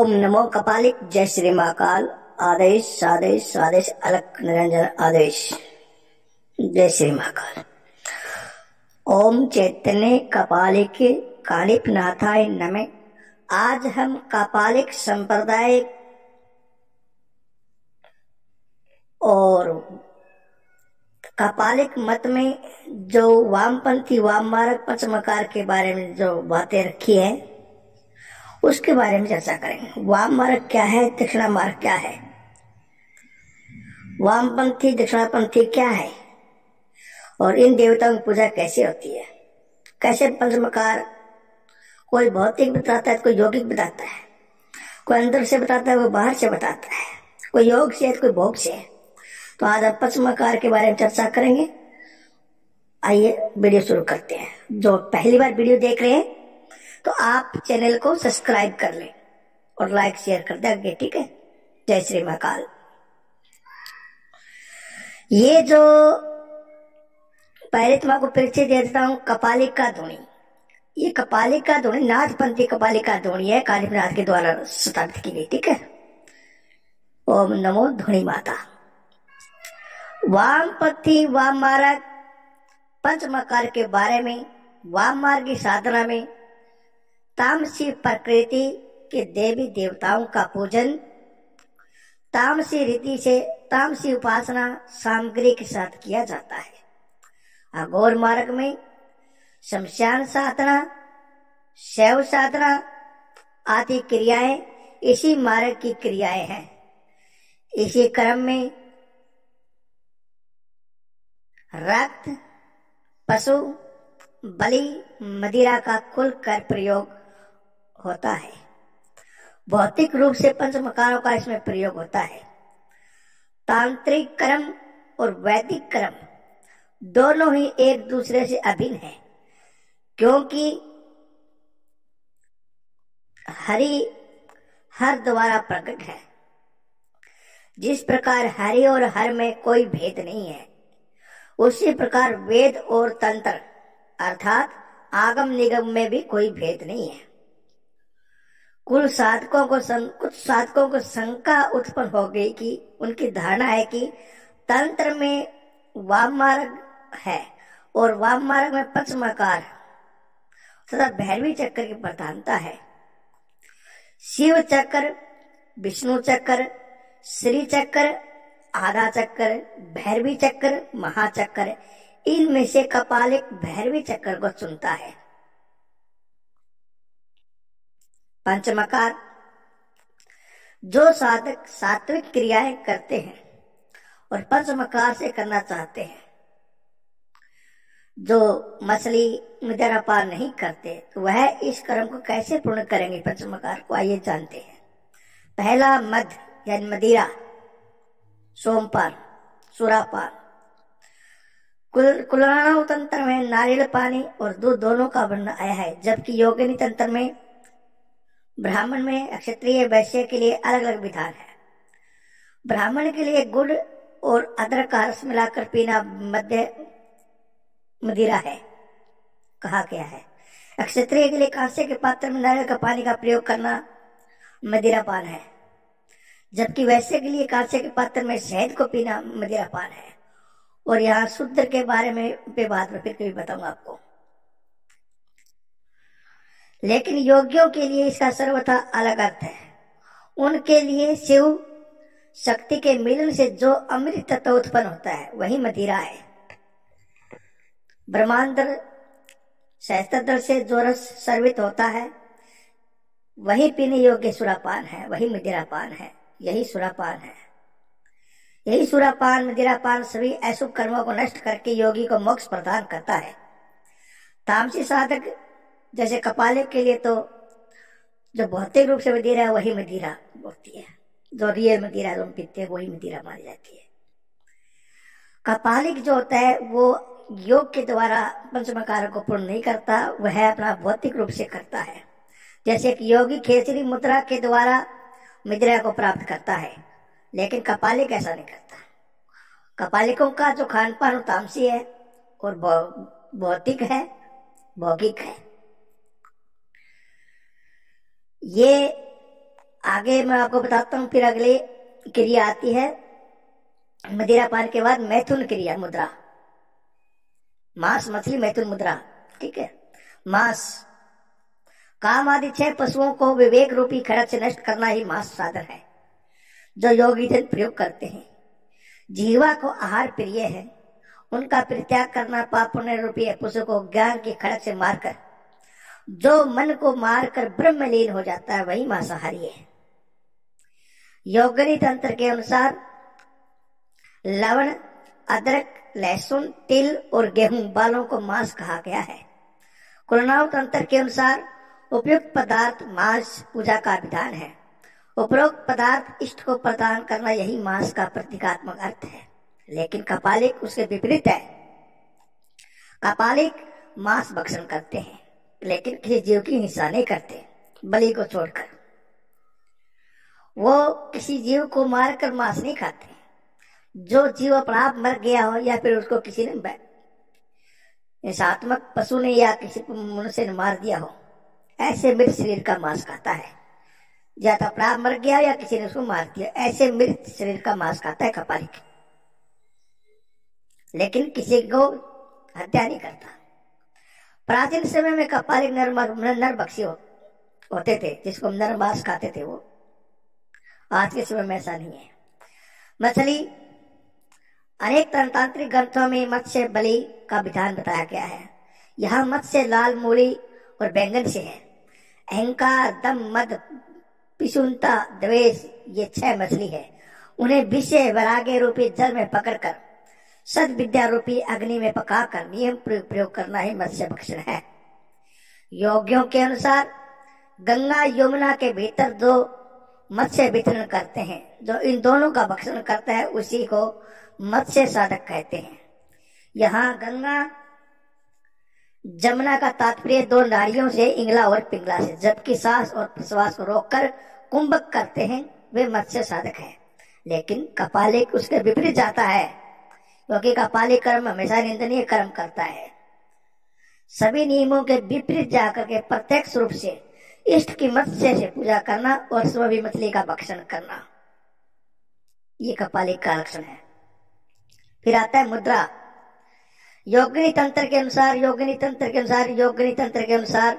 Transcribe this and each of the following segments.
ओम नमो कपालिक। जय श्री महाकाल। आदेश सादेश स्वादेश अलख निरंजन आदेश। जय श्री महाकाल। ओम चैतन्य कपालिक कालिप नाथाय नमः। आज हम कपालिक संप्रदाय और कपालिक मत में जो वामपंथी वाम मार्ग पंचमकार के बारे में जो बातें रखी है उसके बारे में चर्चा करेंगे। वाम मार्ग क्या है, दक्षिणा मार्ग क्या है, वामपंथी दक्षिणापंथी क्या है और इन देवताओं की पूजा कैसे होती है, कैसे पंचमकार कोई भौतिक बताता है, कोई यौगिक बताता है, कोई अंदर से बताता है, वो बाहर से बताता है, कोई योग से है, कोई भोग से है। तो आज हम पंचमकार के बारे में चर्चा करेंगे। आइए वीडियो शुरू करते हैं। जो पहली बार वीडियो देख रहे हैं तो आप चैनल को सब्सक्राइब कर लें और लाइक शेयर कर दें आगे, ठीक है। जय श्री महाकाल। ये जो पहले तुम्हारा को परिचय दे देता हूं, कपालिका धुनी। ये कपालिका धुनी नाथपंथी कपालिका धुनी है, कालीनाथ के द्वारा स्थापित की गई, ठीक है। ओम नमो धुनी माता। वामपंथी वाम मार्ग पंचमकार के बारे में, वाम मार्ग की साधना में तामसी प्रकृति के देवी देवताओं का पूजन तामसी रीति से तामसी उपासना सामग्री के साथ किया जाता है। अघोर मार्ग में शमशान साधना, शैव साधना आदि क्रियाएं इसी मार्ग की क्रियाएं हैं। इसी क्रम में रक्त, पशु बलि, मदिरा का कुल कर प्रयोग होता है। भौतिक रूप से पंचमकारों का इसमें प्रयोग होता है। तांत्रिक कर्म और वैदिक कर्म दोनों ही एक दूसरे से अभिन्न है, क्योंकि हरि हर द्वारा प्रकट है। जिस प्रकार हरि और हर में कोई भेद नहीं है, उसी प्रकार वेद और तंत्र अर्थात आगम निगम में भी कोई भेद नहीं है। कुछ साधकों को शंका उत्पन्न हो गई कि उनकी धारणा है कि तंत्र में वाम मार्ग है और वाम मार्ग में पंचमकार तथा भैरवी चक्र की प्रधानता है। शिव चक्र, विष्णु चक्र, श्री चक्र, आधा चक्र, भैरवी चक्र, महाचक्र, इनमें से कपालिक भैरवी चक्र को चुनता है। पंचमकार जो साधक सात्विक क्रियाएं करते हैं और पंचमकार से करना चाहते हैं, जो मछली मदिरा पान नहीं करते, तो वह इस कर्म को कैसे पूर्ण करेंगे पंचमकार को, आइए जानते हैं। पहला मद यानी मदिरा, सोमपान, सुरापान। कुलाणु तंत्र में नारियल पानी और दूध दोनों का वर्णन आया है, जबकि योगिनी तंत्र में ब्राह्मण में क्षत्रिय वैश्य के लिए अलग अलग विधान है। ब्राह्मण के लिए गुड़ और अदरक का रस मिलाकर पीना मध्य मदिरा है कहा गया है। क्षत्रिय के लिए कांसे के पात्र में नारियल का पानी का प्रयोग करना मदिरा पान है, जबकि वैश्य के लिए कांसे के पात्र में शहद को पीना मदिरा पान है। और यहाँ शूद्र के बारे में बाद में फिर कभी बताऊंगा आपको। लेकिन योगियों के लिए इसका सर्वथा अलग अर्थ है। उनके लिए शिव शक्ति के मिलन से जो अमृत तत्व उत्पन्न होता है वही मदिरा है। ब्रह्मांतर सहस्त्र से जो रस सर्वित होता है वही पीने योग्य सुरापान है, वही मदिरापान है। यही सुरापान है। यही सुरापान मदिरापान सभी अशुभ कर्मों को नष्ट करके योगी को मोक्ष प्रदान करता है। तामसी साधक जैसे कपालिक के लिए तो जो भौतिक रूप से मदिरा है वही मदिरा होती है, जो रियल मदिरा जो पीते हैं वही मदिरा मानी जाती है। कपालिक जो होता है वो योग के द्वारा पंचमकार को पूर्ण नहीं करता, वह अपना भौतिक रूप से करता है। जैसे कि योगी खेचरी मुद्रा के द्वारा मदिरा को प्राप्त करता है, लेकिन कपालिक ऐसा नहीं करता। कपालिकों का जो खान पान तामसी है और भौतिक है, भौगिक है। ये आगे मैं आपको बताता हूँ। फिर अगली क्रिया आती है मदिरा पान के बाद मैथुन क्रिया मुद्रा, मांस मछली मैथुन मुद्रा। ठीक है। मांस, काम आदि 6 पशुओं को विवेक रूपी खड़ग से नष्ट करना ही मांस साधन है जो योगी जन प्रयोग करते हैं। जीवा को आहार प्रिय है, उनका परित्याग करना पाप पुण्य रूपी पशु को ज्ञान की खड़ग से मारकर जो मन को मारकर ब्रह्म लीन हो जाता है वही मांसाहारी है। योगनी तंत्र के अनुसार लवण, अदरक, लहसुन, तिल और गेहूं बालों को मांस कहा गया है। कुलनाव तंत्र के अनुसार उपयुक्त पदार्थ मांस पूजा का विधान है। उपरोक्त पदार्थ इष्ट को प्रदान करना यही मांस का प्रतीकात्मक अर्थ है। लेकिन कपालिक उसके विपरीत है। कपालिक मांस भक्षण करते हैं लेकिन किसी जीव की हिंसा नहीं करते, बलि को छोड़कर। वो किसी जीव को मारकर मांस नहीं खाते। जो जीव अपना आप मर गया हो या फिर उसको किसी ने हिंसात्मक पशु ने या किसी मनुष्य ने मार दिया हो, ऐसे मृत शरीर का मांस खाता है। या तो अपना आप मर गया या किसी ने उसको मार दिया, ऐसे मृत शरीर का मांस खाता है कपालिक, लेकिन किसी को हत्या नहीं करता। प्राचीन समय में कपालिक नर भक्षी होते थे, जिसको नर मांस खाते थे वो। आज के समय में ऐसा नहीं है। मछली, अनेक तांत्रिक ग्रंथों में मत्स्य बलि का विधान बताया गया है। यहाँ मत्स्य लाल मूली और बैंगन से है। अहंकार, दम, मद, पिशुनता, द्वेष, ये 6 मछली है। उन्हें विषय वैराग्य रूपी जल में पकड़कर सद विद्या रूपी अग्नि में पकाकर नियम प्रयोग करना ही मत्स्य भक्षण है। योगियों के अनुसार गंगा यमुना के भीतर जो मत्स्य वितरण करते हैं, जो इन दोनों का भक्षण करता है उसी को मत्स्य साधक कहते हैं। यहाँ गंगा जमुना का तात्पर्य 2 नाड़ियों से, इंगला और पिंगला से, जबकि सांस और प्रश्वास को रोककर कुंभक करते हैं वे मत्स्य साधक हैं। लेकिन कपालिक उसके विपरीत जाता है, क्योंकि कपालिक कर्म हमेशा निंदनीय कर्म करता है। सभी नियमों के विपरीत जाकर के प्रत्यक्ष रूप से इष्ट की मत्स्य से पूजा करना और स्वभी मछली का भक्षण करना, ये कपालिक का लक्षण है। फिर आता है मुद्रा। योगिनी तंत्र के अनुसार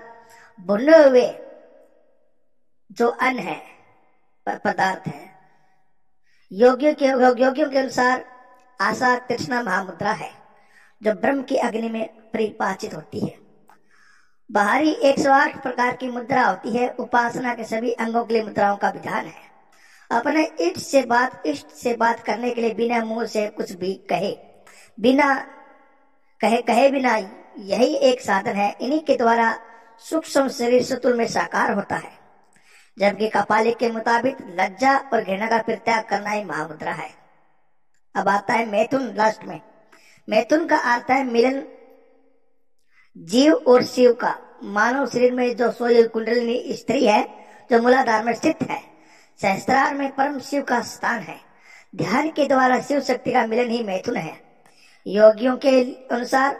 भुने हुए जो अन्न है, पदार्थ है, योगियों के अनुसार आशा तृष्णा महामुद्रा है जो ब्रह्म की अग्नि में परिपाचित होती है। बाहरी 108 प्रकार की मुद्रा होती है। उपासना के सभी अंगों के लिए मुद्राओं का विधान है। अपने इष्ट से बात करने के लिए बिना मुंह से कुछ भी कहे बिना यही एक साधन है। इन्हीं के द्वारा सूक्ष्म शरीर सतुल में साकार होता है। जबकि कपालिक के मुताबिक लज्जा और घृणा का परित्याग करना ही महामुद्रा है। अब आता है मैथुन। लास्ट में मैथुन का अर्थ है मिलन जीव और शिव का। मानव शरीर में जो सोई कुंडलिनी स्त्री है जो मूलाधार में स्थित है, सहस्त्रार में परम शिव का स्थान है। ध्यान के द्वारा शिव शक्ति का मिलन ही मैथुन है। योगियों के अनुसार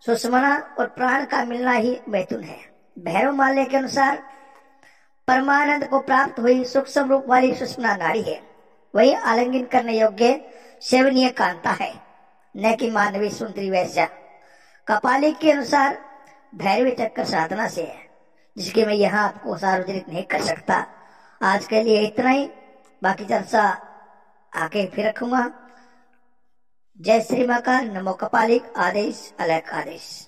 सुषमना और प्राण का मिलना ही मैथुन है। भैरव माल्य के अनुसार परमानंद को प्राप्त हुई सूक्ष्म रूप वाली सुषमना नाड़ी है, वही आलिंगन करने योग्य सेवनीय कांता है, न कि मानवी सुंदरी वैश्या। कपालिक के अनुसार भैरवी चक्कर साधना से है, जिसके मैं यहाँ आपको सार्वजनिक नहीं कर सकता। आज के लिए इतना ही, बाकी चर्चा आगे फिर रखूंगा। जय श्री महाकाल। नमो कपालिक। आदेश अलग आदेश।